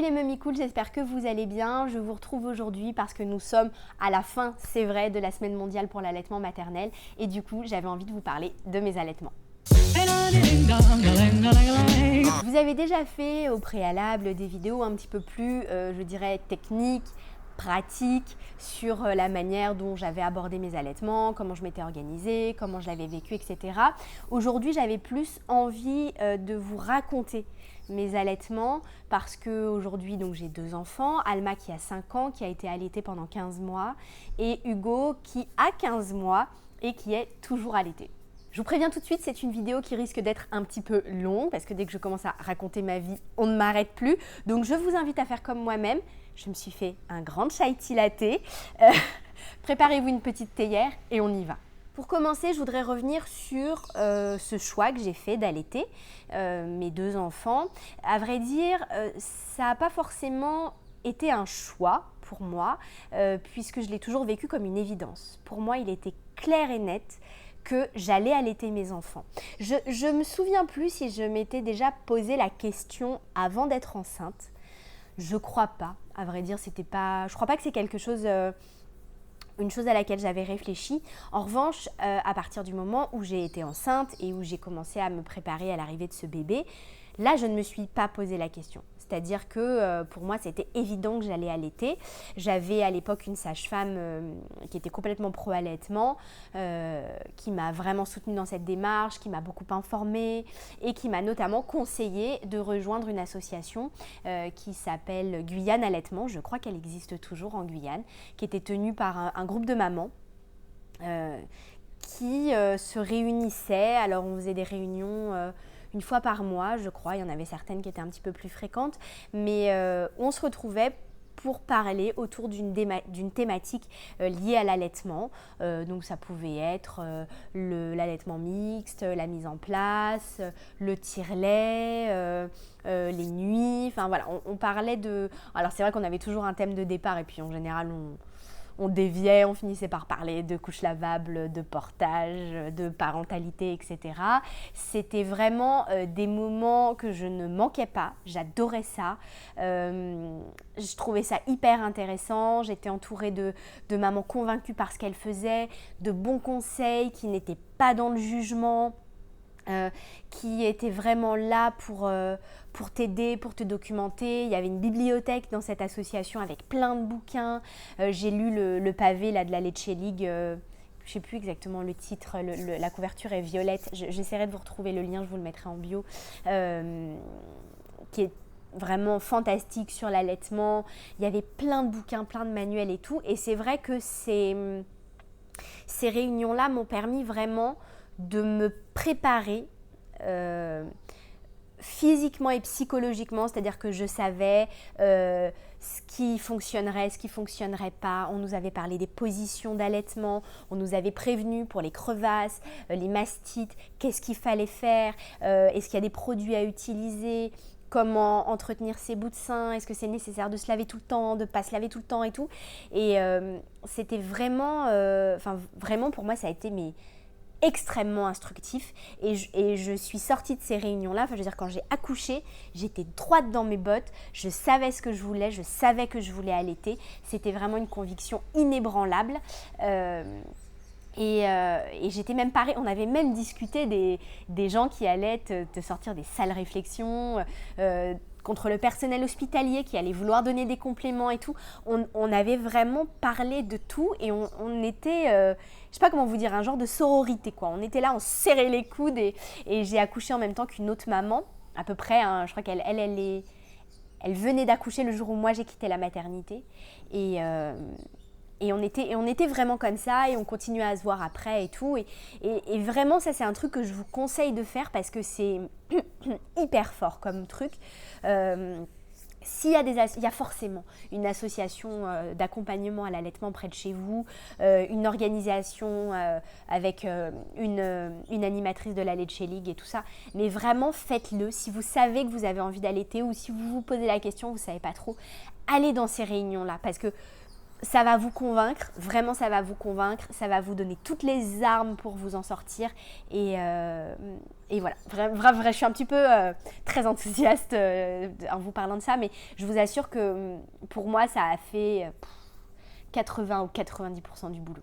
les Mummy Cool, j'espère que vous allez bien. Je vous retrouve aujourd'hui parce que nous sommes à la fin, c'est vrai, de la semaine mondiale pour l'allaitement maternel. Et du coup, j'avais envie de vous parler de mes allaitements. Vous avez déjà fait au préalable des vidéos un petit peu plus, je dirais, techniques, pratiques sur la manière dont j'avais abordé mes allaitements, comment je m'étais organisée, comment je l'avais vécu, etc. Aujourd'hui, j'avais plus envie de vous raconter mes allaitements parce qu'aujourd'hui, j'ai 2 enfants, Alma qui a 5 ans, qui a été allaitée pendant 15 mois et Hugo qui a 15 mois et qui est toujours allaité. Je vous préviens tout de suite, c'est une vidéo qui risque d'être un petit peu longue parce que dès que je commence à raconter ma vie, on ne m'arrête plus. Donc je vous invite à faire comme moi-même. Je me suis fait un grand chai tea latte. Préparez-vous une petite théière et on y va. Pour commencer, je voudrais revenir sur ce choix que j'ai fait d'allaiter mes 2 enfants. À vrai dire, ça n'a pas forcément été un choix pour moi puisque je l'ai toujours vécu comme une évidence. Pour moi, il était clair et net que j'allais allaiter mes enfants. Je me souviens plus si je m'étais déjà posé la question avant d'être enceinte. Je crois pas, à vrai dire, je crois pas que c'est quelque chose, une chose à laquelle j'avais réfléchi. En revanche, à partir du moment où j'ai été enceinte et où j'ai commencé à me préparer à l'arrivée de ce bébé, là, je ne me suis pas posé la question. C'est-à-dire que pour moi, c'était évident que j'allais allaiter. J'avais à l'époque une sage-femme qui était complètement pro-allaitement, qui m'a vraiment soutenue dans cette démarche, qui m'a beaucoup informée et qui m'a notamment conseillé de rejoindre une association qui s'appelle Guyane Allaitement. Je crois qu'elle existe toujours en Guyane, qui était tenue par un groupe de mamans qui se réunissaient. Alors, on faisait des réunions une fois par mois, je crois. Il y en avait certaines qui étaient un petit peu plus fréquentes, mais on se retrouvait pour parler autour d'une thématique liée à l'allaitement. Donc ça pouvait être l'allaitement mixte, la mise en place, le tire-lait, les nuits, enfin voilà, on parlait de... Alors c'est vrai qu'on avait toujours un thème de départ et puis en général on déviait, on finissait par parler de couches lavables, de portage, de parentalité, etc. C'était vraiment des moments que je ne manquais pas, j'adorais ça. Je trouvais ça hyper intéressant, j'étais entourée de mamans convaincues par ce qu'elles faisaient, de bons conseils qui n'étaient pas dans le jugement. Qui était vraiment là pour t'aider, pour te documenter. Il y avait une bibliothèque dans cette association avec plein de bouquins. J'ai lu le pavé là, de la Leche League, je ne sais plus exactement le titre, la couverture est violette. J'essaierai de vous retrouver le lien, je vous le mettrai en bio, qui est vraiment fantastique sur l'allaitement. Il y avait plein de bouquins, plein de manuels et tout. Et c'est vrai que ces réunions-là m'ont permis vraiment de me préparer physiquement et psychologiquement, c'est-à-dire que je savais ce qui fonctionnerait, ce qui ne fonctionnerait pas. On nous avait parlé des positions d'allaitement, on nous avait prévenu pour les crevasses, les mastites, qu'est-ce qu'il fallait faire, est-ce qu'il y a des produits à utiliser, comment entretenir ses bouts de sein, est-ce que c'est nécessaire de se laver tout le temps, de ne pas se laver tout le temps et tout. Et c'était vraiment, vraiment pour moi ça a été extrêmement instructif et je suis sortie de ces réunions-là, je veux dire quand j'ai accouché, j'étais droite dans mes bottes, je savais ce que je voulais, je savais que je voulais allaiter, c'était vraiment une conviction inébranlable et j'étais même parée, on avait même discuté des gens qui allaient te sortir des sales réflexions, contre le personnel hospitalier qui allait vouloir donner des compléments et tout. On avait vraiment parlé de tout et on était, je sais pas comment vous dire, un genre de sororité quoi. On était là, on se serrait les coudes et j'ai accouché en même temps qu'une autre maman, à peu près, hein, je crois qu'elle venait d'accoucher le jour où moi j'ai quitté la maternité et on était vraiment comme ça et on continuait à se voir après et tout. Et vraiment, ça, c'est un truc que je vous conseille de faire parce que c'est hyper fort comme truc. Il y a forcément une association d'accompagnement à l'allaitement près de chez vous, une organisation avec une animatrice de la Leche League et tout ça. Mais vraiment, faites-le. Si vous savez que vous avez envie d'allaiter ou si vous vous posez la question, vous ne savez pas trop, allez dans ces réunions-là parce que ça va vous convaincre, vraiment ça va vous convaincre, ça va vous donner toutes les armes pour vous en sortir et Et voilà, je suis un petit peu très enthousiaste en vous parlant de ça, mais je vous assure que pour moi, ça a fait 80 ou 90% du boulot.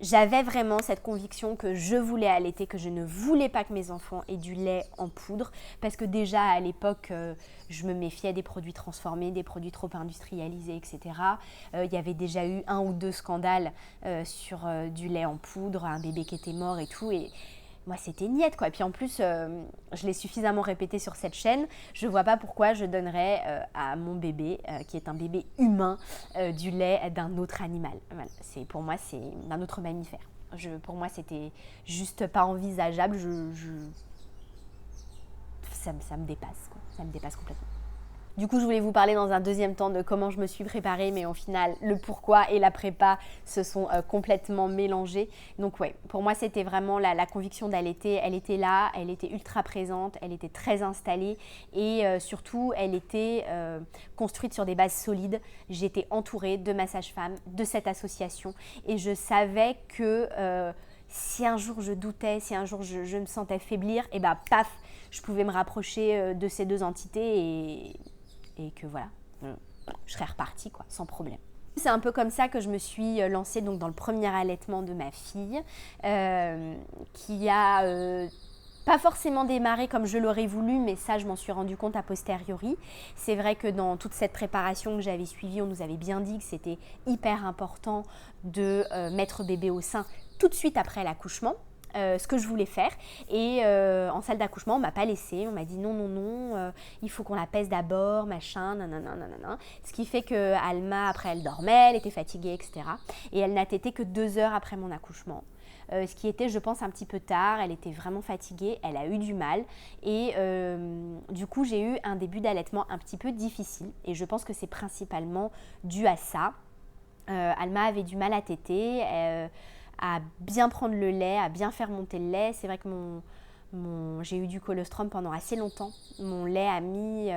J'avais vraiment cette conviction que je voulais allaiter, que je ne voulais pas que mes enfants aient du lait en poudre, parce que déjà à l'époque, je me méfiais des produits transformés, des produits trop industrialisés, etc. Il y avait déjà eu 1 ou 2 scandales sur du lait en poudre, un bébé qui était mort et tout, et moi c'était niette quoi. Et puis en plus, je l'ai suffisamment répété sur cette chaîne, je ne vois pas pourquoi je donnerais à mon bébé, qui est un bébé humain, du lait d'un autre animal. Voilà. Pour moi, c'est d'un autre mammifère. Pour moi, c'était juste pas envisageable. Ça me dépasse, quoi. Ça me dépasse complètement. Du coup, je voulais vous parler dans un deuxième temps de comment je me suis préparée, mais au final, le pourquoi et la prépa se sont complètement mélangés. Donc ouais, pour moi, c'était vraiment la conviction d'allaiter. Elle était là, elle était ultra présente, elle était très installée et surtout, elle était construite sur des bases solides. J'étais entourée de ma sage-femme, de cette association et je savais que si un jour je doutais, si un jour je me sentais faiblir, et bah paf, je pouvais me rapprocher de ces 2 entités et que voilà, je serais repartie quoi, sans problème. C'est un peu comme ça que je me suis lancée donc, dans le premier allaitement de ma fille, qui a pas forcément démarré comme je l'aurais voulu, mais ça je m'en suis rendu compte a posteriori. C'est vrai que dans toute cette préparation que j'avais suivie, on nous avait bien dit que c'était hyper important de mettre bébé au sein tout de suite après l'accouchement. Ce que je voulais faire et en salle d'accouchement on m'a pas laissé, on m'a dit non, il faut qu'on la pèse d'abord, machin, nanana, nanana. Ce qui fait que Alma après elle dormait, elle était fatiguée, etc. Et elle n'a tété que 2 heures après mon accouchement. Ce qui était, je pense, un petit peu tard, elle était vraiment fatiguée, elle a eu du mal et du coup j'ai eu un début d'allaitement un petit peu difficile et je pense que c'est principalement dû à ça. Alma avait du mal à téter, à bien prendre le lait, à bien faire monter le lait. C'est vrai que j'ai eu du colostrum pendant assez longtemps. Mon lait a mis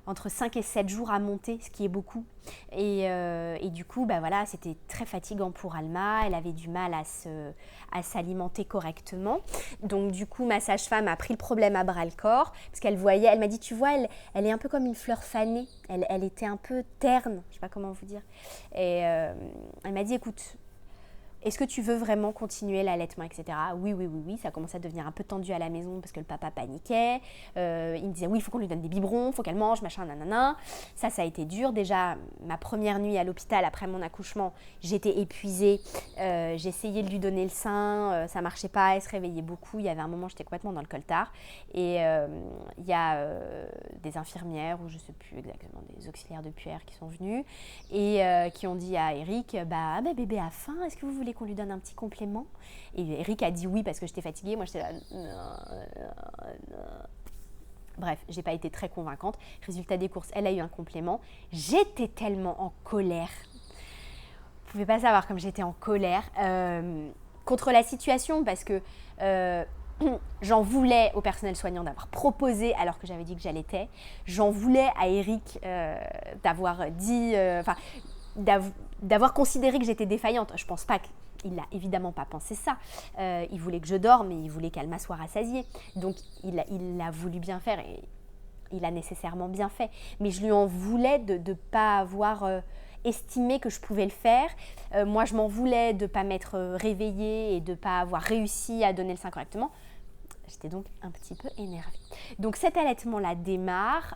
entre 5 et 7 jours à monter, ce qui est beaucoup. Et du coup, bah voilà, c'était très fatigant pour Alma. Elle avait du mal à s'alimenter correctement. Donc du coup, ma sage-femme a pris le problème à bras-le-corps parce qu'elle voyait, elle m'a dit, tu vois, elle est un peu comme une fleur fanée. Elle était un peu terne, je sais pas comment vous dire. Et elle m'a dit, écoute, est-ce que tu veux vraiment continuer l'allaitement, etc. Oui, ça commençait à devenir un peu tendu à la maison parce que le papa paniquait. Il me disait, oui, il faut qu'on lui donne des biberons, il faut qu'elle mange, machin, nanana. Ça a été dur. Déjà, ma première nuit à l'hôpital après mon accouchement, j'étais épuisée. J'essayais de lui donner le sein, ça marchait pas, elle se réveillait beaucoup. Il y avait un moment, j'étais complètement dans le coltard. Et il y a des infirmières, ou je sais plus exactement, des auxiliaires de puère qui sont venus et qui ont dit à Eric, bah bébé a faim, est-ce que vous voulez qu'on lui donne un petit complément? Et Eric a dit oui parce que j'étais fatiguée, moi j'étais là non. Bref, j'ai pas été très convaincante. Résultat des courses, elle a eu un complément. J'étais tellement en colère. Vous pouvez pas savoir comme j'étais en colère contre la situation parce que j'en voulais au personnel soignant d'avoir proposé alors que j'avais dit que j'allaitais. J'en voulais à Eric d'avoir dit, d'avoir considéré que j'étais défaillante. Je pense pas qu'il n'a évidemment pas pensé ça. Il voulait que je dorme, mais il voulait qu'Alma soit rassasiée. Donc il a voulu bien faire et il a nécessairement bien fait. Mais je lui en voulais de ne pas avoir estimé que je pouvais le faire. Moi, je m'en voulais de ne pas m'être réveillée et de ne pas avoir réussi à donner le sein correctement. J'étais donc un petit peu énervée. Donc cet allaitement-là démarre.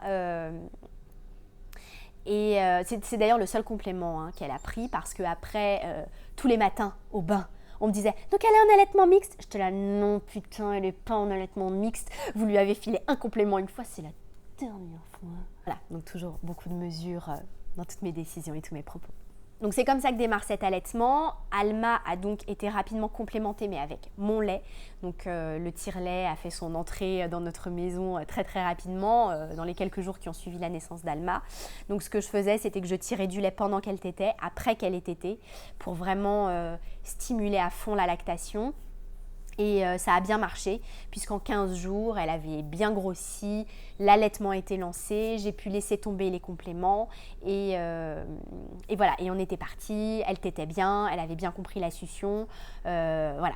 Et c'est d'ailleurs le seul complément qu'elle a pris parce qu'après, tous les matins au bain, on me disait « Donc elle est en allaitement mixte ?» J'étais là « Non putain, elle n'est pas en allaitement mixte. Vous lui avez filé un complément une fois, c'est la dernière fois. » Voilà, donc toujours beaucoup de mesures dans toutes mes décisions et tous mes propos. Donc c'est comme ça que démarre cet allaitement. Alma a donc été rapidement complémentée mais avec mon lait. Donc le tire-lait a fait son entrée dans notre maison très très rapidement dans les quelques jours qui ont suivi la naissance d'Alma. Donc ce que je faisais, c'était que je tirais du lait pendant qu'elle tétait, après qu'elle ait tété, pour vraiment stimuler à fond la lactation. Et ça a bien marché puisqu'en 15 jours, elle avait bien grossi, l'allaitement était lancé, j'ai pu laisser tomber les compléments et voilà. Et on était parti, elle tétait bien, elle avait bien compris la succion, voilà.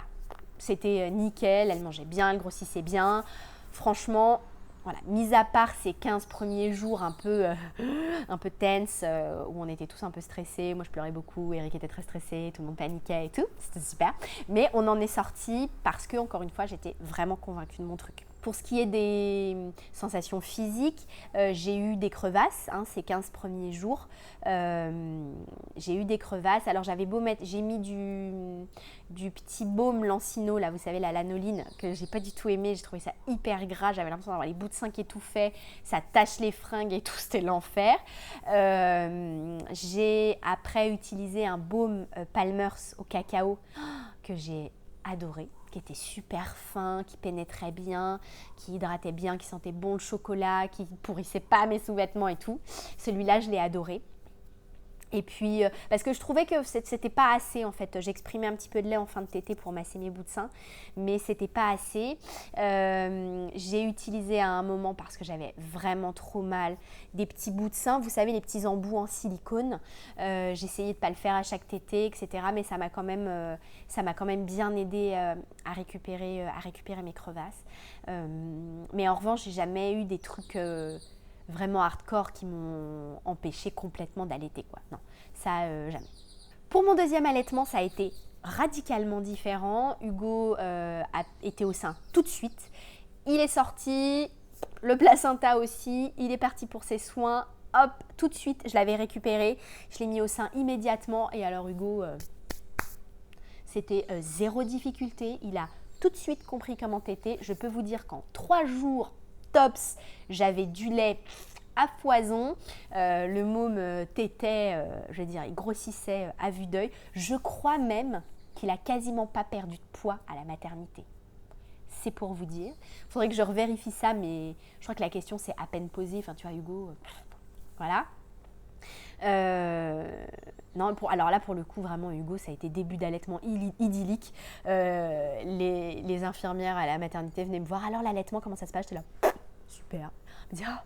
c'était nickel, elle mangeait bien, elle grossissait bien. Franchement, voilà, mis à part ces 15 premiers jours un peu tense, où on était tous un peu stressés, moi je pleurais beaucoup, Eric était très stressé, tout le monde paniquait et tout, c'était super. Mais on en est sorti parce que, encore une fois, j'étais vraiment convaincue de mon truc. Pour ce qui est des sensations physiques, j'ai eu des crevasses, ces 15 premiers jours. J'ai eu des crevasses. Alors j'avais beau mettre, j'ai mis du petit baume Lancino, là, vous savez, la lanoline, que j'ai pas du tout aimé. J'ai trouvé ça hyper gras. J'avais l'impression d'avoir les bouts de seins qui étouffaient. Ça tache les fringues et tout, c'était l'enfer. J'ai après utilisé un baume Palmer's au cacao que j'ai adoré, qui était super fin, qui pénétrait bien, qui hydratait bien, qui sentait bon le chocolat, qui pourrissait pas mes sous-vêtements et tout. Celui-là, je l'ai adoré. Et puis, parce que je trouvais que c'était pas assez en fait. J'exprimais un petit peu de lait en fin de tétée pour masser mes bouts de seins, mais c'était pas assez. J'ai utilisé à un moment, parce que j'avais vraiment trop mal, des petits bouts de seins, vous savez, les petits embouts en silicone. J'essayais de pas le faire à chaque tétée, etc. Mais ça m'a quand même bien aidé à récupérer mes crevasses. Mais en revanche, j'ai jamais eu des trucs vraiment hardcore qui m'ont empêché complètement d'allaiter, quoi. Non, ça jamais. Pour mon deuxième allaitement, ça a été radicalement différent. Hugo a été au sein tout de suite. Il est sorti, le placenta aussi, il est parti pour ses soins. Hop, tout de suite, je l'avais récupéré. Je l'ai mis au sein immédiatement. Et alors Hugo, c'était zéro difficulté. Il a tout de suite compris comment téter. Je peux vous dire qu'en 3 jours, tops, j'avais du lait à foison, le môme tétait, je veux dire, il grossissait à vue d'œil. Je crois même qu'il a quasiment pas perdu de poids à la maternité. C'est pour vous dire. Il faudrait que je revérifie ça, mais je crois que la question s'est à peine posée. Enfin, tu vois, Hugo, voilà. Non, alors là, pour le coup, vraiment, Hugo, ça a été début d'allaitement idyllique. Les infirmières à la maternité venaient me voir. Alors, l'allaitement, comment ça se passe? J'étais là, super. Je me dis, oh,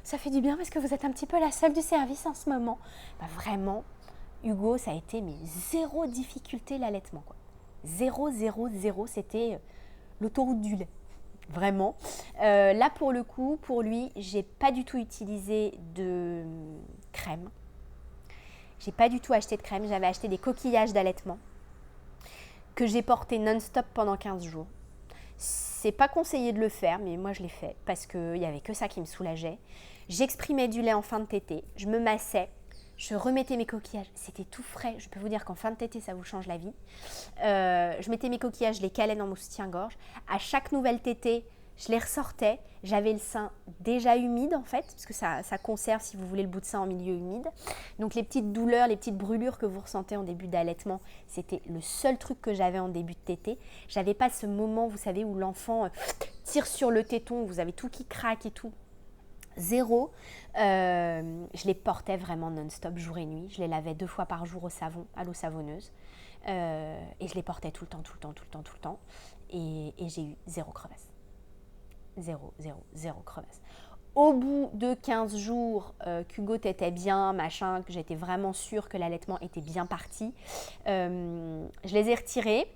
ça fait du bien parce que vous êtes un petit peu la seule du service en ce moment. Bah, vraiment, Hugo, ça a été mais zéro difficulté l'allaitement, quoi. Zéro, c'était l'autoroute du lait. Vraiment. Là, pour le coup, pour lui, j'ai pas du tout utilisé de crème. J'ai pas du tout acheté de crème. J'avais acheté des coquillages d'allaitement que j'ai portés non-stop pendant 15 jours. C'est pas conseillé de le faire, mais moi je l'ai fait parce qu'il n'y avait que ça qui me soulageait. J'exprimais du lait en fin de tétée, je me massais, je remettais mes coquillages. C'était tout frais. Je peux vous dire qu'en fin de tétée, ça vous change la vie. Je mettais mes coquillages, je les calais dans mon soutien-gorge. À chaque nouvelle tétée, je les ressortais. J'avais le sein déjà humide en fait, parce que ça conserve, si vous voulez, le bout de sein en milieu humide. Donc les petites douleurs, les petites brûlures que vous ressentez en début d'allaitement, c'était le seul truc que j'avais en début de tétée. J'avais pas ce moment, vous savez, où l'enfant tire sur le téton, vous avez tout qui craque et tout. Zéro. Je les portais vraiment non-stop, jour et nuit. Je les lavais 2 fois par jour au savon, à l'eau savonneuse. Et je les portais tout le temps. Et j'ai eu zéro crevasse. Zéro crevasse. Au bout de 15 jours, qu'Hugo tétait bien, machin, que j'étais vraiment sûre que l'allaitement était bien parti, je les ai retirés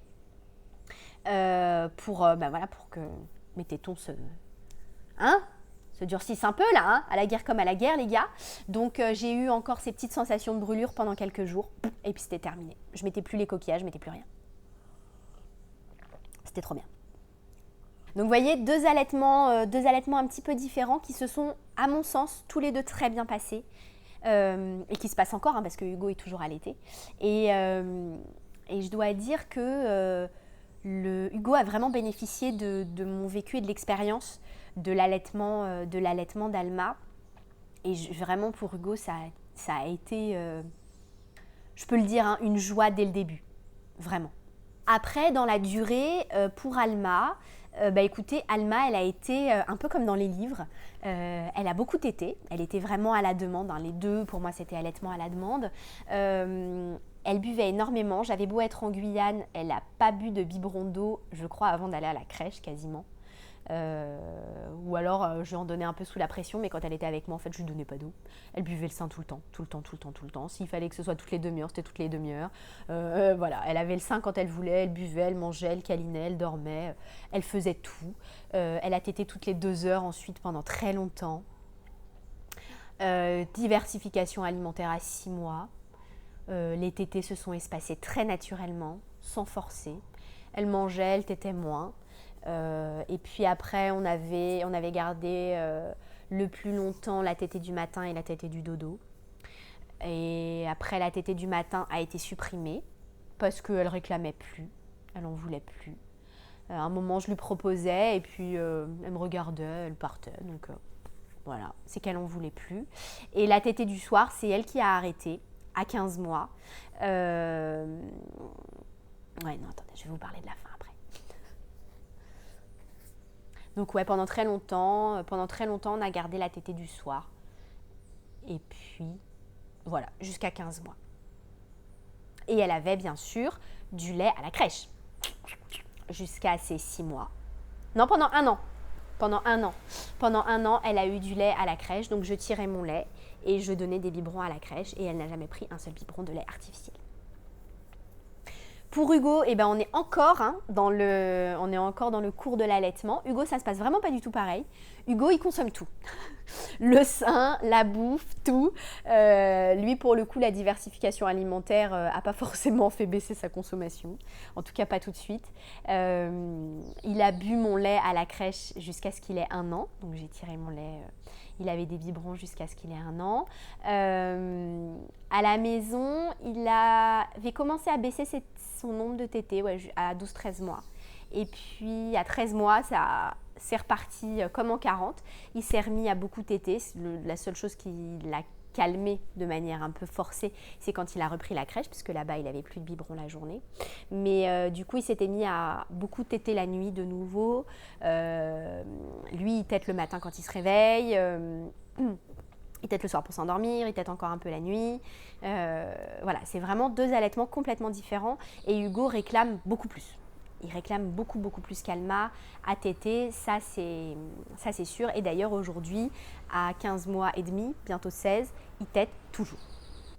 pour que mes tétons se durcissent un peu là, à la guerre comme à la guerre les gars. Donc j'ai eu encore ces petites sensations de brûlure pendant quelques jours et puis c'était terminé. Je mettais plus les coquillages, je mettais plus rien. C'était trop bien. Donc vous voyez, deux allaitements un petit peu différents qui se sont, à mon sens, tous les deux très bien passés et qui se passent encore parce que Hugo est toujours allaité. Et je dois dire que Hugo a vraiment bénéficié de mon vécu et de l'expérience de l'allaitement d'Alma. Et vraiment pour Hugo, ça a été, je peux le dire, une joie dès le début. Vraiment. Après, dans la durée, pour Alma, écoutez, Alma, elle a été un peu comme dans les livres. Elle a beaucoup tété. Elle était vraiment à la demande. Les deux, pour moi, c'était allaitement à la demande. Elle buvait énormément. J'avais beau être en Guyane, elle n'a pas bu de biberon d'eau, je crois, avant d'aller à la crèche, quasiment. Ou alors je lui en donnais un peu sous la pression, mais quand elle était avec moi, en fait, je lui donnais pas d'eau. Elle buvait le sein tout le temps, tout le temps, tout le temps, tout le temps. S'il fallait que ce soit toutes les demi-heures, c'était toutes les demi-heures. Voilà, elle avait le sein quand elle voulait, elle buvait, elle mangeait, elle câlinait, elle dormait, elle faisait tout. Elle a tété toutes les 2 heures ensuite pendant très longtemps. Diversification alimentaire à 6 mois. Les tétés se sont espacées très naturellement, sans forcer. Elle mangeait, elle tétait moins. Et puis après, on avait gardé le plus longtemps la tétée du matin et la tétée du dodo. Et après, la tétée du matin a été supprimée parce qu'elle réclamait plus, elle en voulait plus. À un moment, je lui proposais et puis elle me regardait, elle partait. Donc voilà, c'est qu'elle en voulait plus. Et la tétée du soir, c'est elle qui a arrêté à 15 mois. Ouais, non, attendez, je vais vous parler de la fin après. Donc ouais, pendant très longtemps, on a gardé la tétée du soir. Et puis, voilà, jusqu'à 15 mois. Et elle avait bien sûr du lait à la crèche. Jusqu'à ses 6 mois. Non, pendant 1 an. Pendant un an, elle a eu du lait à la crèche. Donc je tirais mon lait et je donnais des biberons à la crèche. Et elle n'a jamais pris un seul biberon de lait artificiel. Pour Hugo, eh ben, on est encore dans le cours de l'allaitement. Hugo, ça se passe vraiment pas du tout pareil. Hugo, il consomme tout. Le sein, la bouffe, tout. Lui, pour le coup, la diversification alimentaire n'a pas forcément fait baisser sa consommation. En tout cas, pas tout de suite. Il a bu mon lait à la crèche jusqu'à ce qu'il ait 1 an. Donc, j'ai tiré mon lait. Il avait des biberons jusqu'à ce qu'il ait 1 an. À la maison, il avait commencé à baisser son nombre de tétés à 12-13 mois. Et puis, à 13 mois, c'est reparti comme en 40. Il s'est remis à beaucoup téter. La seule chose qui l'a calmé de manière un peu forcée, c'est quand il a repris la crèche, puisque là-bas, il n'avait plus de biberon la journée. Mais du coup, il s'était mis à beaucoup téter la nuit de nouveau. Lui, il tète le matin quand il se réveille. Il tète le soir pour s'endormir, il tète encore un peu la nuit. Voilà, c'est vraiment 2 allaitements complètement différents. Et Hugo réclame beaucoup plus. Il réclame beaucoup, beaucoup plus qu'Alma à téter, ça c'est sûr. Et d'ailleurs, aujourd'hui, à 15 mois et demi, bientôt 16, il tète toujours.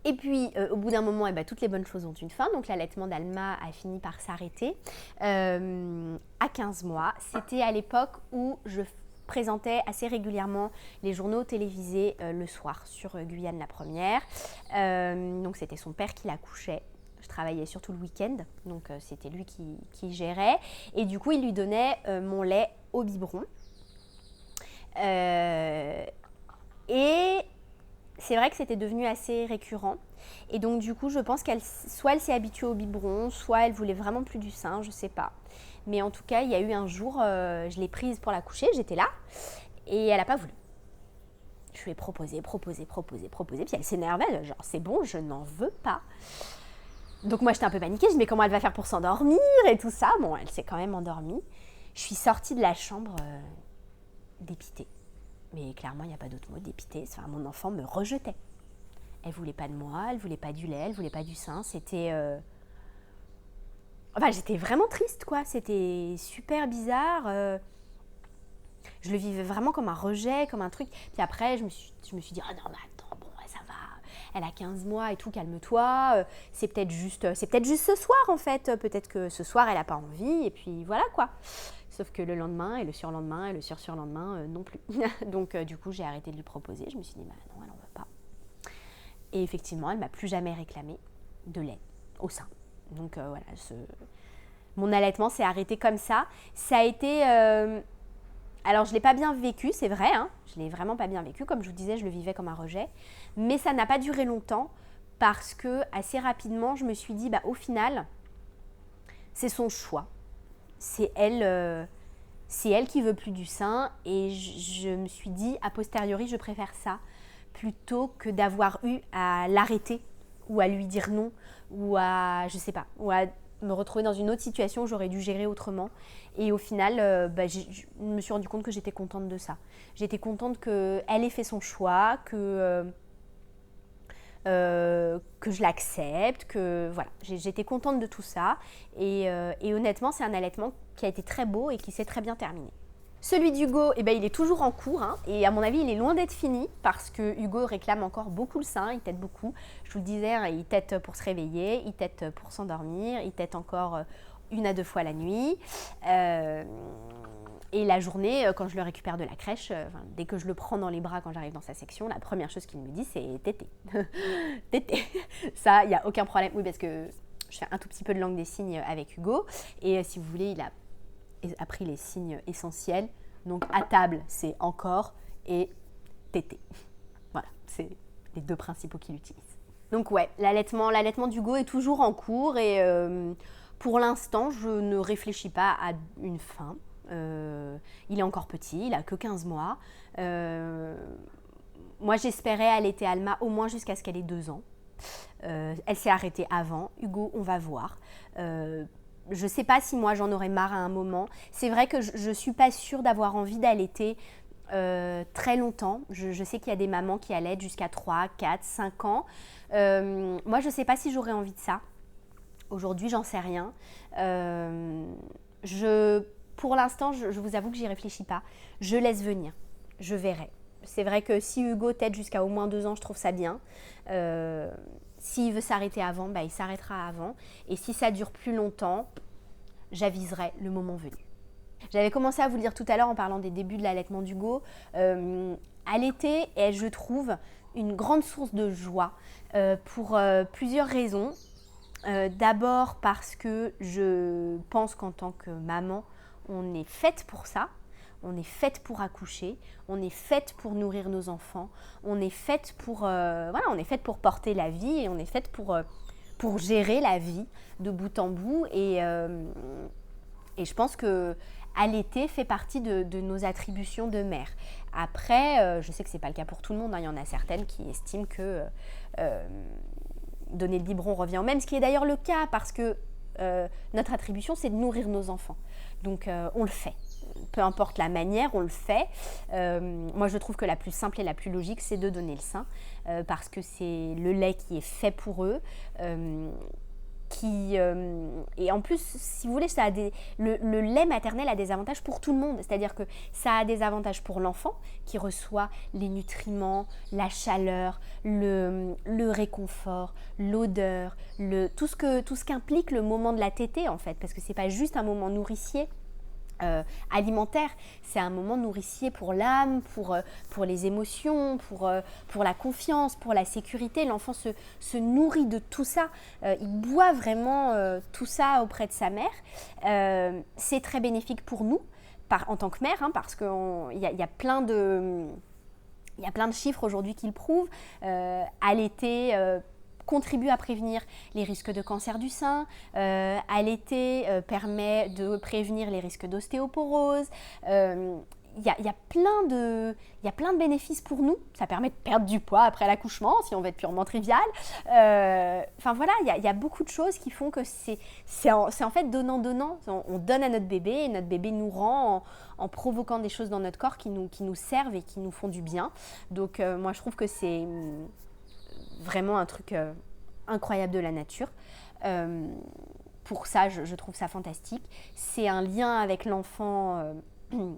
Et puis, au bout d'un moment, toutes les bonnes choses ont une fin. Donc, l'allaitement d'Alma a fini par s'arrêter à 15 mois. C'était à l'époque où je présentait assez régulièrement les journaux télévisés le soir sur Guyane la Première. Donc, c'était son père qui l'accouchait. Je travaillais surtout le week-end, donc c'était lui qui gérait. Et du coup, il lui donnait mon lait au biberon. Et c'est vrai que c'était devenu assez récurrent. Et donc, du coup, je pense soit elle s'est habituée au biberon, soit elle voulait vraiment plus du sein, je sais pas. Mais en tout cas, il y a eu un jour, je l'ai prise pour la coucher, j'étais là, et elle n'a pas voulu. Je lui ai proposé, puis elle s'énervait, genre c'est bon, je n'en veux pas. Donc moi j'étais un peu paniquée, je me dis mais comment elle va faire pour s'endormir et tout ça. Bon, elle s'est quand même endormie. Je suis sortie de la chambre dépitée. Mais clairement, il n'y a pas d'autre mot, dépitée. Enfin, mon enfant me rejetait. Elle voulait pas de moi, elle voulait pas du lait, elle voulait pas du sein. C'était... Enfin, j'étais vraiment triste, quoi. C'était super bizarre. Je le vivais vraiment comme un rejet, comme un truc. Puis après, je me suis dit, ah non, mais attends, bon, ça va. Elle a 15 mois et tout, calme-toi. C'est peut-être juste ce soir, en fait. Peut-être que ce soir, elle n'a pas envie. Et puis voilà, quoi. Sauf que le lendemain, et le surlendemain, et le surlendemain, non plus. Donc, du coup, j'ai arrêté de lui proposer. Je me suis dit, bah non, elle n'en veut pas. Et effectivement, elle ne m'a plus jamais réclamé de lait au sein. Donc, voilà, mon allaitement s'est arrêté comme ça. Ça a été... Alors, je ne l'ai pas bien vécu, c'est vrai, je ne l'ai vraiment pas bien vécu. Comme je vous disais, je le vivais comme un rejet. Mais ça n'a pas duré longtemps parce que, assez rapidement, je me suis dit, au final, c'est son choix. C'est elle qui veut plus du sein. Et je me suis dit, a posteriori, je préfère ça plutôt que d'avoir eu à l'arrêter ou à lui dire non ou à, je sais pas, ou à me retrouver dans une autre situation où j'aurais dû gérer autrement. Et au final, je me suis rendu compte que j'étais contente de ça. J'étais contente qu'elle ait fait son choix, que je l'accepte, que voilà, j'étais contente de tout ça. Et honnêtement, c'est un allaitement qui a été très beau et qui s'est très bien terminé. Celui d'Hugo, eh ben, il est toujours en cours hein, et à mon avis, il est loin d'être fini parce que Hugo réclame encore beaucoup le sein, il tète beaucoup. Je vous le disais, hein, il tète pour se réveiller, il tète pour s'endormir, il tète encore 1 à 2 fois la nuit. Et la journée, quand je le récupère de la crèche, dès que je le prends dans les bras quand j'arrive dans sa section, la première chose qu'il me dit, c'est tété. Tété. Ça, il n'y a aucun problème. Oui, parce que je fais un tout petit peu de langue des signes avec Hugo. Et si vous voulez, il a appris les signes essentiels. Donc, à table, c'est encore et tété. Voilà, c'est les 2 principaux qu'il utilise. Donc, ouais, l'allaitement d'Hugo est toujours en cours et pour l'instant, je ne réfléchis pas à une fin. Il est encore petit, il a que 15 mois. Moi, j'espérais allaiter Alma au moins jusqu'à ce qu'elle ait 2 ans. Elle s'est arrêtée avant. Hugo, on va voir. Je ne sais pas si moi j'en aurais marre à un moment. C'est vrai que je ne suis pas sûre d'avoir envie d'allaiter très longtemps. Je sais qu'il y a des mamans qui allaitent jusqu'à 3, 4, 5 ans. Moi, je ne sais pas si j'aurais envie de ça. Aujourd'hui, j'en sais rien. Pour l'instant, je vous avoue que j'y réfléchis pas. Je laisse venir. Je verrai. C'est vrai que si Hugo tète jusqu'à au moins 2 ans, je trouve ça bien. S'il veut s'arrêter avant, il s'arrêtera avant. Et si ça dure plus longtemps, j'aviserai le moment venu. J'avais commencé à vous le dire tout à l'heure en parlant des débuts de l'allaitement d'Hugo. Allaiter est, je trouve, une grande source de joie pour plusieurs raisons. D'abord parce que je pense qu'en tant que maman, on est faite pour ça. On est faite pour accoucher, on est faite pour nourrir nos enfants, on est faite pour, on est faite pour porter la vie et on est faite pour gérer la vie de bout en bout. Et je pense que allaiter fait partie de nos attributions de mère. Après, je sais que ce n'est pas le cas pour tout le monde, hein. Il y en a certaines qui estiment que donner le biberon revient au même, ce qui est d'ailleurs le cas parce que notre attribution, c'est de nourrir nos enfants. Donc, on le fait. Peu importe la manière, on le fait. Moi, je trouve que la plus simple et la plus logique, c'est de donner le sein parce que c'est le lait qui est fait pour eux. Et en plus, si vous voulez, le lait maternel a des avantages pour tout le monde. C'est-à-dire que ça a des avantages pour l'enfant qui reçoit les nutriments, la chaleur, le réconfort, l'odeur, tout ce qu'implique le moment de la tétée en fait. Parce que c'est pas juste un moment nourricier. Alimentaire, c'est un moment nourricier pour l'âme, pour les émotions, pour la confiance, pour la sécurité. L'enfant se nourrit de tout ça, il boit vraiment tout ça auprès de sa mère. C'est très bénéfique pour nous en tant que mère, hein, parce qu'il y a plein de chiffres aujourd'hui qui le prouvent. Allaiter contribue à prévenir les risques de cancer du sein, allaiter permet de prévenir les risques d'ostéoporose. Il y a plein de bénéfices pour nous. Ça permet de perdre du poids après l'accouchement, si on veut être purement trivial. Il y a beaucoup de choses qui font que c'est en fait donnant-donnant. On donne à notre bébé et notre bébé nous rend en provoquant des choses dans notre corps qui nous servent et qui nous font du bien. Donc moi, je trouve que c'est vraiment un truc incroyable de la nature. Pour ça, je trouve ça fantastique. C'est un lien avec l'enfant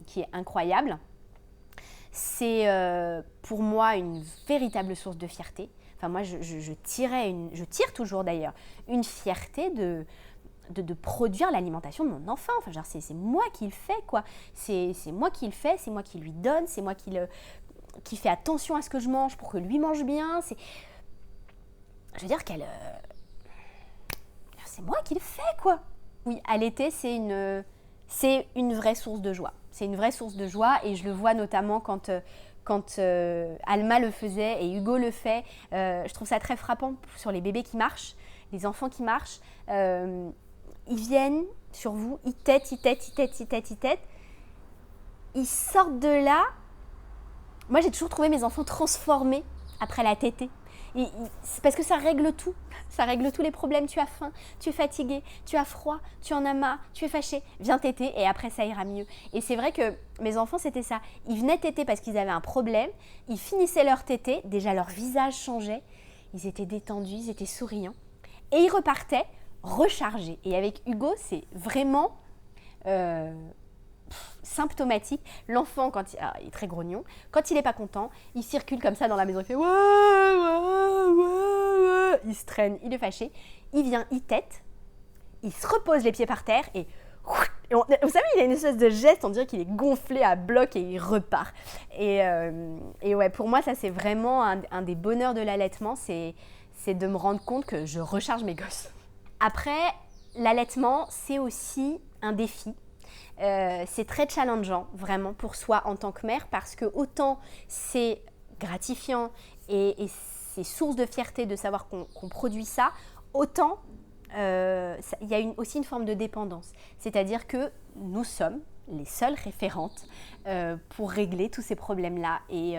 qui est incroyable. C'est pour moi une véritable source de fierté. Enfin, moi, je tire toujours d'ailleurs une fierté de produire l'alimentation de mon enfant. Enfin, genre, c'est moi qui le fais, quoi. C'est moi qui le fais, c'est moi qui lui donne, c'est moi qui fait attention à ce que je mange pour que lui mange bien. Je veux dire c'est moi qui le fais, quoi. Oui, allaiter, c'est une vraie source de joie. C'est une vraie source de joie et je le vois notamment quand Alma le faisait et Hugo le fait. Je trouve ça très frappant sur les bébés qui marchent, les enfants qui marchent. Ils viennent sur vous, ils tètent. Ils sortent de là. Moi, j'ai toujours trouvé mes enfants transformés après la tétée. C'est parce que ça règle tout. Ça règle tous les problèmes. Tu as faim, tu es fatigué, tu as froid, tu en as marre, tu es fâché. Viens téter et après ça ira mieux. Et c'est vrai que mes enfants, c'était ça. Ils venaient téter parce qu'ils avaient un problème. Ils finissaient leur tétée. Déjà, leur visage changeait. Ils étaient détendus, ils étaient souriants. Et ils repartaient rechargés. Et avec Hugo, c'est vraiment symptomatique. L'enfant, il est très grognon, quand il n'est pas content, il circule comme ça dans la maison, il fait ouah, ouah, ouah, ouah. Il se traîne, il est fâché, il vient, il tète, il se repose les pieds par terre et vous savez, il a une espèce de geste, on dirait qu'il est gonflé à bloc et il repart. Et ouais, pour moi, ça c'est vraiment un des bonheurs de l'allaitement, c'est de me rendre compte que je recharge mes gosses. Après, l'allaitement, c'est aussi un défi. C'est très challengeant, vraiment, pour soi en tant que mère, parce que autant c'est gratifiant et c'est source de fierté de savoir qu'on produit ça, autant il y a aussi une forme de dépendance. C'est-à-dire que nous sommes les seules référentes pour régler tous ces problèmes-là et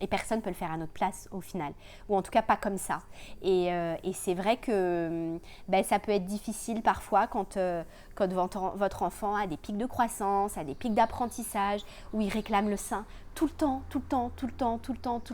personne ne peut le faire à notre place au final, ou en tout cas pas comme ça. Et c'est vrai que ça peut être difficile parfois quand votre enfant a des pics de croissance, a des pics d'apprentissage, où il réclame le sein tout le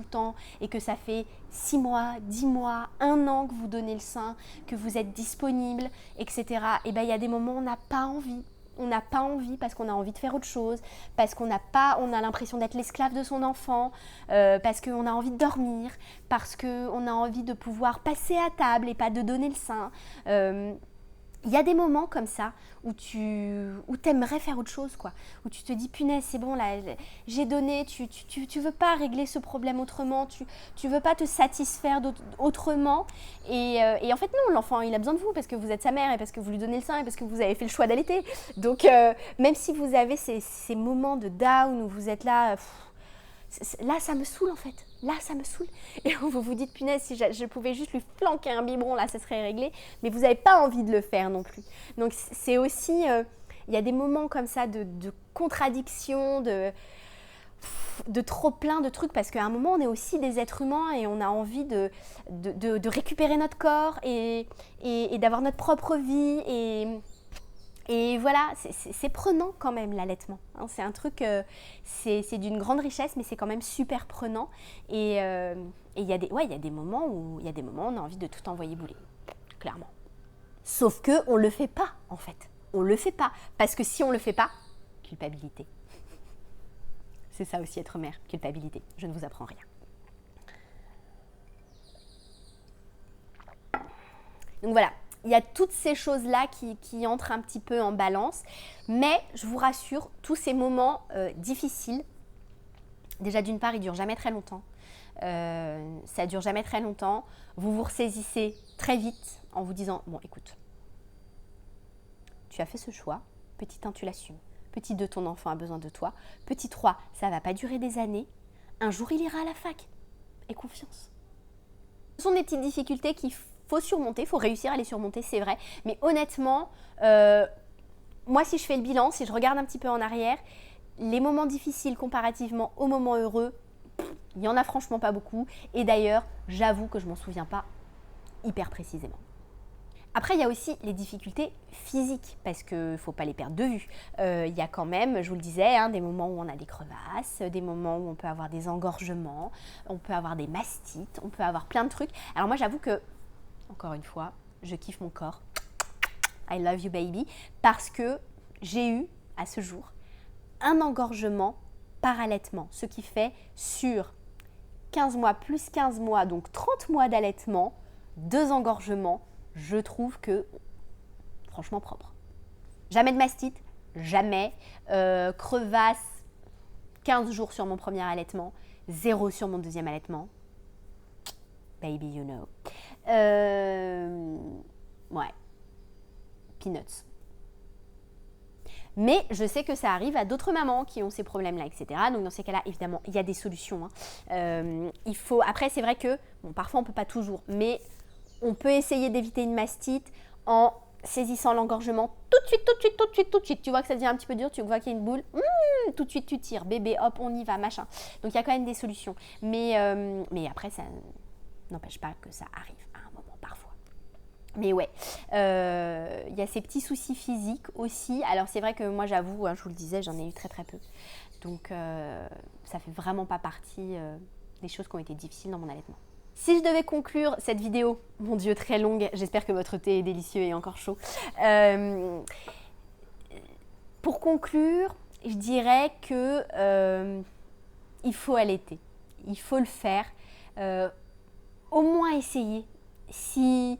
temps, et que ça fait 6 mois, 10 mois, 1 an que vous donnez le sein, que vous êtes disponible, etc. Et il y a des moments où on n'a pas envie. On n'a pas envie parce qu'on a envie de faire autre chose, parce qu'on a l'impression d'être l'esclave de son enfant, parce qu'on a envie de dormir, parce qu'on a envie de pouvoir passer à table et pas de donner le sein. Il y a des moments comme ça où tu aimerais faire autre chose, quoi. Où tu te dis, punaise, c'est bon, là, j'ai donné, tu veux pas régler ce problème autrement, tu veux pas te satisfaire autrement. Et en fait, non, l'enfant, il a besoin de vous parce que vous êtes sa mère et parce que vous lui donnez le sein et parce que vous avez fait le choix d'allaiter. Donc, même si vous avez ces moments de down où vous êtes là... là, ça me saoule en fait. Là, ça me saoule. Et vous vous dites, punaise, si je pouvais juste lui flanquer un biberon, là, ça serait réglé. Mais vous n'avez pas envie de le faire non plus. Donc, c'est aussi... il y a des moments comme ça de contradiction, de trop plein de trucs. Parce qu'à un moment, on est aussi des êtres humains et on a envie de récupérer notre corps et d'avoir notre propre vie. Et voilà, c'est prenant quand même l'allaitement. Hein, c'est un truc, c'est d'une grande richesse, mais c'est quand même super prenant. Et il y a des moments où on a envie de tout envoyer bouler, clairement. Sauf que on le fait pas en fait. On le fait pas parce que si on le fait pas, culpabilité. C'est ça aussi être mère, culpabilité. Je ne vous apprends rien. Donc voilà. Il y a toutes ces choses-là qui entrent un petit peu en balance. Mais je vous rassure, tous ces moments difficiles, déjà d'une part, ils ne durent jamais très longtemps. Ça ne dure jamais très longtemps. Vous vous ressaisissez très vite en vous disant, bon écoute, tu as fait ce choix. Petit 1, tu l'assumes. Petit 2, ton enfant a besoin de toi. Petit 3, ça ne va pas durer des années. Un jour, il ira à la fac. Aie confiance. Ce sont des petites difficultés qu'il faut surmonter, il faut réussir à les surmonter, c'est vrai. Mais honnêtement, moi si je fais le bilan, si je regarde un petit peu en arrière, les moments difficiles comparativement aux moments heureux, il n'y en a franchement pas beaucoup. Et d'ailleurs, j'avoue que je ne m'en souviens pas hyper précisément. Après, il y a aussi les difficultés physiques, parce qu'il ne faut pas les perdre de vue. Il y a quand même, je vous le disais, hein, des moments où on a des crevasses, des moments où on peut avoir des engorgements, on peut avoir des mastites, on peut avoir plein de trucs. Alors moi, j'avoue que, encore une fois, je kiffe mon corps. I love you baby. Parce que j'ai eu, à ce jour, un engorgement par allaitement. Ce qui fait sur 15 mois plus 15 mois, donc 30 mois d'allaitement, 2 engorgements, je trouve que, franchement, propre. Jamais de mastite, jamais. Crevasse, 15 jours sur mon premier allaitement, 0 sur mon deuxième allaitement. Baby, you know. Ouais. Peanuts. Mais je sais que ça arrive à d'autres mamans qui ont ces problèmes-là, etc. Donc dans ces cas-là, évidemment, il y a des solutions. Hein. Après, c'est vrai que, bon, parfois on ne peut pas toujours, mais on peut essayer d'éviter une mastite en saisissant l'engorgement tout de suite. Tu vois que ça devient un petit peu dur, tu vois qu'il y a une boule, tout de suite tu tires, bébé, hop, on y va, machin. Donc il y a quand même des solutions. Mais après, ça n'empêche pas que ça arrive à un moment parfois. Mais ouais, il y a ces petits soucis physiques aussi. Alors c'est vrai que moi j'avoue, hein, je vous le disais, j'en ai eu très très peu. Donc ça fait vraiment pas partie des choses qui ont été difficiles dans mon allaitement. Si je devais conclure cette vidéo, mon Dieu, très longue, j'espère que votre thé est délicieux et encore chaud. Pour conclure, je dirais que il faut allaiter. Il faut le faire. Au moins essayer. Si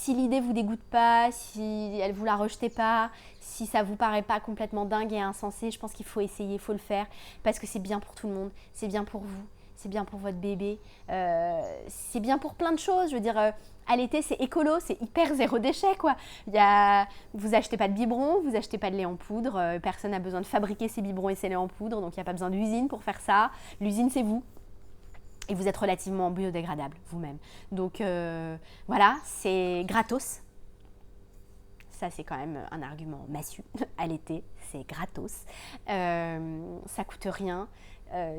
l'idée vous dégoûte pas, si elle vous la rejetez pas, si ça vous paraît pas complètement dingue et insensé, je pense qu'il faut essayer, il faut le faire parce que c'est bien pour tout le monde, c'est bien pour vous, c'est bien pour votre bébé, c'est bien pour plein de choses. Je veux dire, allaiter c'est écolo, c'est hyper zéro déchet quoi. Vous achetez pas de biberon, vous achetez pas de lait en poudre, personne n'a besoin de fabriquer ses biberons et ses laits en poudre, donc il n'y a pas besoin d'usine pour faire ça. L'usine c'est vous. Et vous êtes relativement biodégradable vous-même. Donc voilà, c'est gratos. Ça, c'est quand même un argument massu. Allaiter, c'est gratos. Ça coûte rien,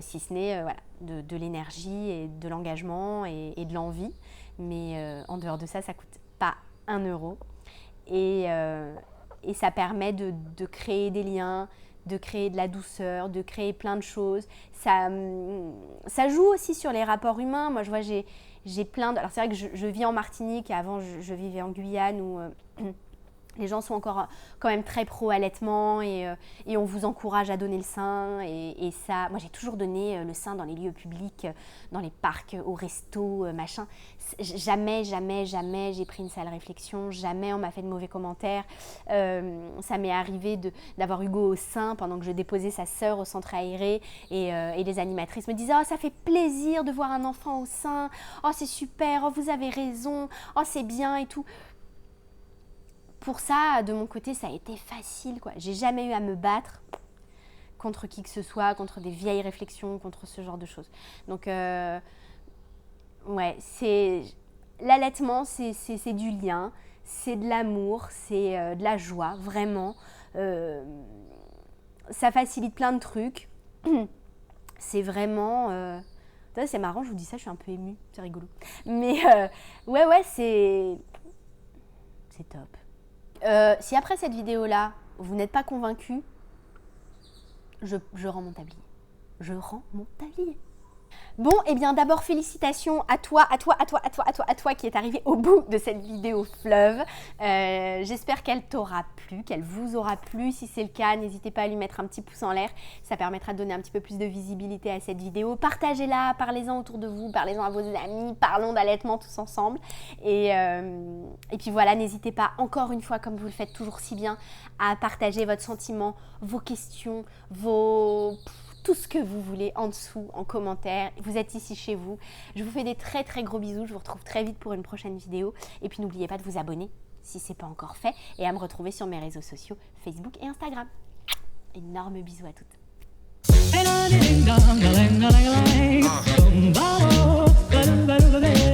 si ce n'est voilà, de l'énergie et de l'engagement et de l'envie. Mais en dehors de ça, ça ne coûte pas 1 euro. Et ça permet de créer des liens, de créer de la douceur, de créer plein de choses. Ça joue aussi sur les rapports humains. Moi, je vois, j'ai plein de... Alors, c'est vrai que je vis en Martinique et avant, je vivais en Guyane où les gens sont encore quand même très pro-allaitement et on vous encourage à donner le sein. Et ça, moi, j'ai toujours donné le sein dans les lieux publics, dans les parcs, au resto, machin. Jamais j'ai pris une sale réflexion, jamais on m'a fait de mauvais commentaires. Ça m'est arrivé d'avoir Hugo au sein pendant que je déposais sa sœur au centre aéré et les animatrices me disaient « Oh, ça fait plaisir de voir un enfant au sein, oh c'est super, oh vous avez raison, oh c'est bien et tout ». Pour ça, de mon côté, ça a été facile quoi. J'ai jamais eu à me battre contre qui que ce soit, contre des vieilles réflexions, contre ce genre de choses. Donc ouais, l'allaitement, c'est du lien, c'est de l'amour, c'est de la joie, vraiment. Ça facilite plein de trucs. C'est vraiment... c'est marrant, je vous dis ça, je suis un peu émue, c'est rigolo. Mais ouais, c'est top. Si après cette vidéo-là, vous n'êtes pas convaincu, je rends mon tablier. Je rends mon tablier. Bon, eh bien d'abord félicitations à toi qui est arrivé au bout de cette vidéo fleuve. J'espère qu'elle t'aura plu, qu'elle vous aura plu. Si c'est le cas, n'hésitez pas à lui mettre un petit pouce en l'air. Ça permettra de donner un petit peu plus de visibilité à cette vidéo. Partagez-la, parlez-en autour de vous, parlez-en à vos amis, parlons d'allaitement tous ensemble. Et puis voilà, n'hésitez pas, encore une fois, comme vous le faites toujours si bien, à partager votre sentiment, vos questions, tout ce que vous voulez en dessous, en commentaire. Vous êtes ici chez vous. Je vous fais des très très gros bisous. Je vous retrouve très vite pour une prochaine vidéo. Et puis n'oubliez pas de vous abonner si ce n'est pas encore fait et à me retrouver sur mes réseaux sociaux Facebook et Instagram. Énorme bisous à toutes.